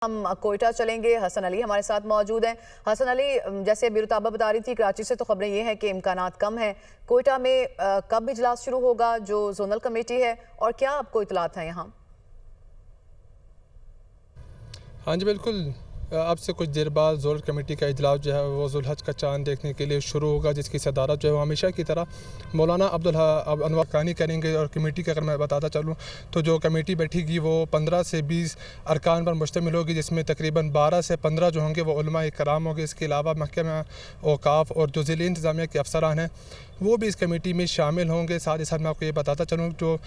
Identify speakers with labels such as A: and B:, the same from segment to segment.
A: हम कोयटा चलेंगे। हसन अली हमारे साथ मौजूद हैं। हसन अली, जैसे बिरुताबा बता रही थी, कराची से तो खबरें ये हैं कि इम्कानात कम हैं। कोयटा में कब इजलास शुरू होगा जो जोनल कमेटी है, और क्या आपको इतलात हैं यहाँ?
B: हाँ जी, बिल्कुल। अब से कुछ देर बाद जोनल कमेटी का इजलास जो है वो जुल्हज का चांद देखने के लिए शुरू होगा, जिसकी सदारत जो है वो हमेशा की तरह मौलाना अब्दुल अनवर खानी करेंगे। और कमेटी का अगर मैं बताता चलूँ तो जो कमेटी बैठेगी वो 15 से 20 अरकान पर मुश्तमिल होगी, जिसमें तकरीबन 12 से 15 जो होंगे वो उलमा कराम होंगे। इसके अलावा महकमा औकाफ और जो ज़िले इंतज़ामिया के अफसरान हैं वो भी इस कमेटी में शामिल होंगे। साथ ही साथ मैं आपको ये बताता चलूँ जो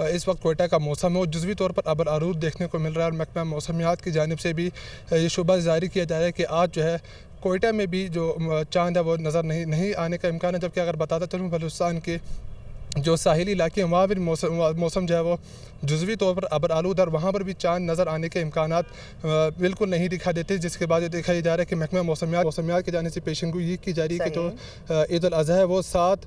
B: इस वक्त कोयटा का मौसम है वो जुज़वी तौर पर अबर आरूद देखने को मिल रहा है। और महकमा मौसमियात की जानिब से भी ये शुबा जारी किया जा रहा है कि आज जो है कोयटा में भी जो चांद है वो नज़र नहीं आने का इम्कान है। जबकि अगर बताता चलूँ बलूचिस्तान के जो साहिली इलाके हैं वहाँ भी मौसम जो है वो जुज़वी तौर पर अबर आलूद और वहाँ पर भी चांद नज़र आने के इम्कानात बिल्कुल नहीं दिखा देते। जिसके बाद ये देखा जा रहा है कि महकमा मौसमियात की जाने से पेशेंगोई की जा रही है कि जो ईद उल अज़हा है वो 7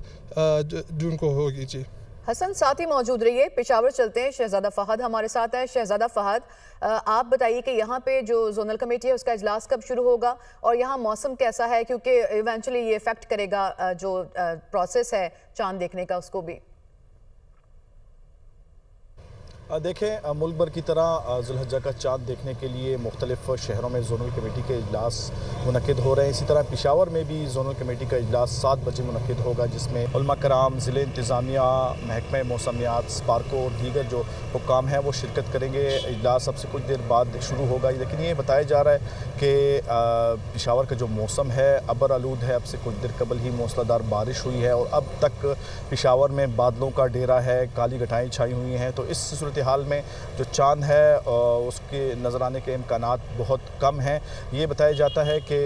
B: जून को होगी। जी
A: हसन, साथ ही मौजूद रहिए। पेशावर चलते हैं, शहजादा फ़हद हमारे साथ है। शहजादा फ़हद, आप बताइए कि यहाँ पे जो जोनल कमेटी है उसका इजलास कब शुरू होगा और यहाँ मौसम कैसा है, क्योंकि इवेंचुअली ये इफेक्ट करेगा जो प्रोसेस है चांद देखने का, उसको भी।
C: देखें, मुल्क भर की तरह जुल्हज्जा का चाँद देखने के लिए मुख्तलिफ शहरों में जोनल कमेटी के इजलास मुनक़िद हो रहे हैं। इसी तरह पेशावर में भी जोनल कमेटी का इजलास 7 बजे मुनक़िद होगा, जिसमें उलमा कराम, ज़िले इंतज़ामिया, महकमा मौसमियात, स्पार्को और दीगर जो हुक्काम हैं वो शिरकत करेंगे। इजलास सबसे कुछ देर बाद शुरू होगा। लेकिन ये बताया जा रहा है कि पेशावर का जो मौसम है अबर आलूद है। अब से कुछ देर कबल ही मूसलाधार बारिश हुई है और अब तक पेशावर में बादलों का डेरा है, काली घटाएँ छाई हुई हैं। तो इस सूरत हाल में जो चांद है उसके नज़र आने के इम्कानात बहुत कम हैं। ये बताया जाता है कि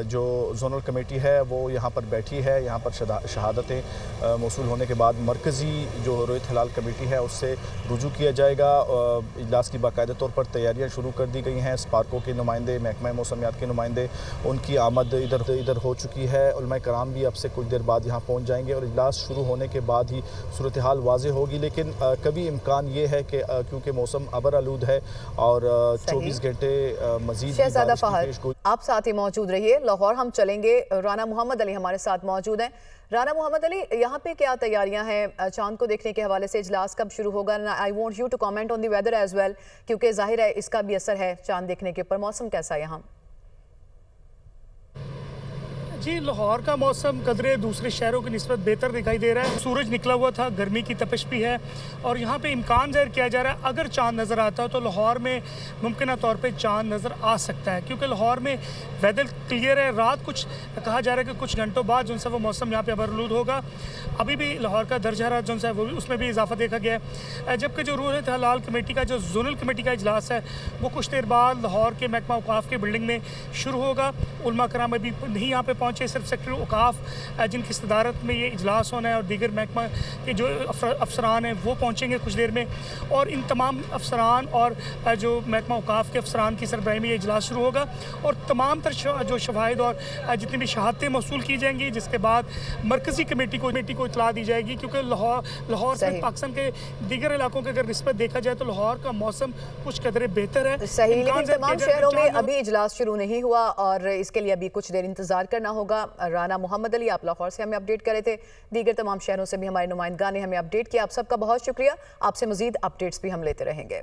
C: जो जोनल कमेटी है वो यहाँ पर बैठी है। यहाँ पर शहादतें मौसूल होने के बाद मरकज़ी जो रोयत हलाल कमेटी है उससे रुजू किया जाएगा। इजलास की बाकायदा तौर पर तैयारियाँ शुरू कर दी गई हैं। स्पार्को के नुमाइंदे, महकमा मौसमियात के नुमाइंदे, उनकी आमद इधर हो चुकी है। उलमा कराम भी अब से कुछ देर बाद यहाँ पहुँच जाएंगे और इजलास शुरू होने के बाद ही सूरत हाल वाज़ेह होगी। लेकिन कभी इम्कान ये है कि क्योंकि मौसम अबर आलूद है और 24 घंटे मजीद
A: शहजादा फ़हद, आप साथ ही मौजूद रहिए। लाहौर हम चलेंगे। राना मोहम्मद अली हमारे साथ मौजूद हैं। राना मोहम्मद अली, यहाँ पे क्या तैयारियां हैं चांद को देखने के हवाले से? इजलास कब शुरू होगा? I want you to comment on the weather as well, क्योंकि जाहिर है इसका भी असर है चांद देखने के ऊपर। मौसम कैसा है यहाँ?
D: जी, लाहौर का मौसम कदरे दूसरे शहरों की निस्बत बेहतर दिखाई दे रहा है। सूरज निकला हुआ था, गर्मी की तपिश भी है और यहाँ पे इम्कान ज़ाहिर किया जा रहा है अगर चांद नज़र आता है तो लाहौर में मुमकिन तौर पे चांद नज़र आ सकता है, क्योंकि लाहौर में वेदर क्लियर है। रात कुछ कहा जा रहा है कि कुछ घंटों बाद जो सा वो मौसम यहाँ पर अबरलूद होगा। अभी भी लाहौर का दर्जा हरारत जो सा है वो भी उसमें भी इजाफा देखा गया है। जबकि जो रोयत हलाल कमेटी का जो जोनल कमेटी का इजलास है वो कुछ देर बाद लाहौर के महकमा औकाफ के बिल्डिंग में शुरू होगा। उलमा कराम अभी नहीं यहाँ पे पहुँचे, सिर्फ सेक्रेटरी औकाफ जिनकी सदारत में ये इजलास होना है और दीगर महकमा के जो अफसरान हैं वो पहुँचेंगे कुछ देर में। और इन तमाम अफसरान और जो महकमा औकाफ के अफसरान की सरबराही में ये इजलास शुरू होगा और तमाम तर जो शवाहिद और जितनी भी शहादतें मौसूल की जाएंगी, जिसके बाद मरकज़ी कमेटी को इतला दी जाएगी। क्योंकि लाहौर से पाकिस्तान के दीगर इलाकों के अगर निस्बत देखा जाए तो लाहौर का मौसम कुछ कदरे बेहतर है।
A: सही, लेकिन तमाम शहरों में अभी इजलास शुरू नहीं हुआ और इसके लिए अभी कुछ देर इंतजार करना होगा। राना मोहम्मद अली, आप लाहौर से हमें अपडेट करे थे। दीगर तमाम शहरों से भी हमारे नुमाइंदगान ने हमें अपडेट किया। आप सबका बहुत शुक्रिया। आपसे मजीद अपडेट्स भी हम लेते रहेंगे।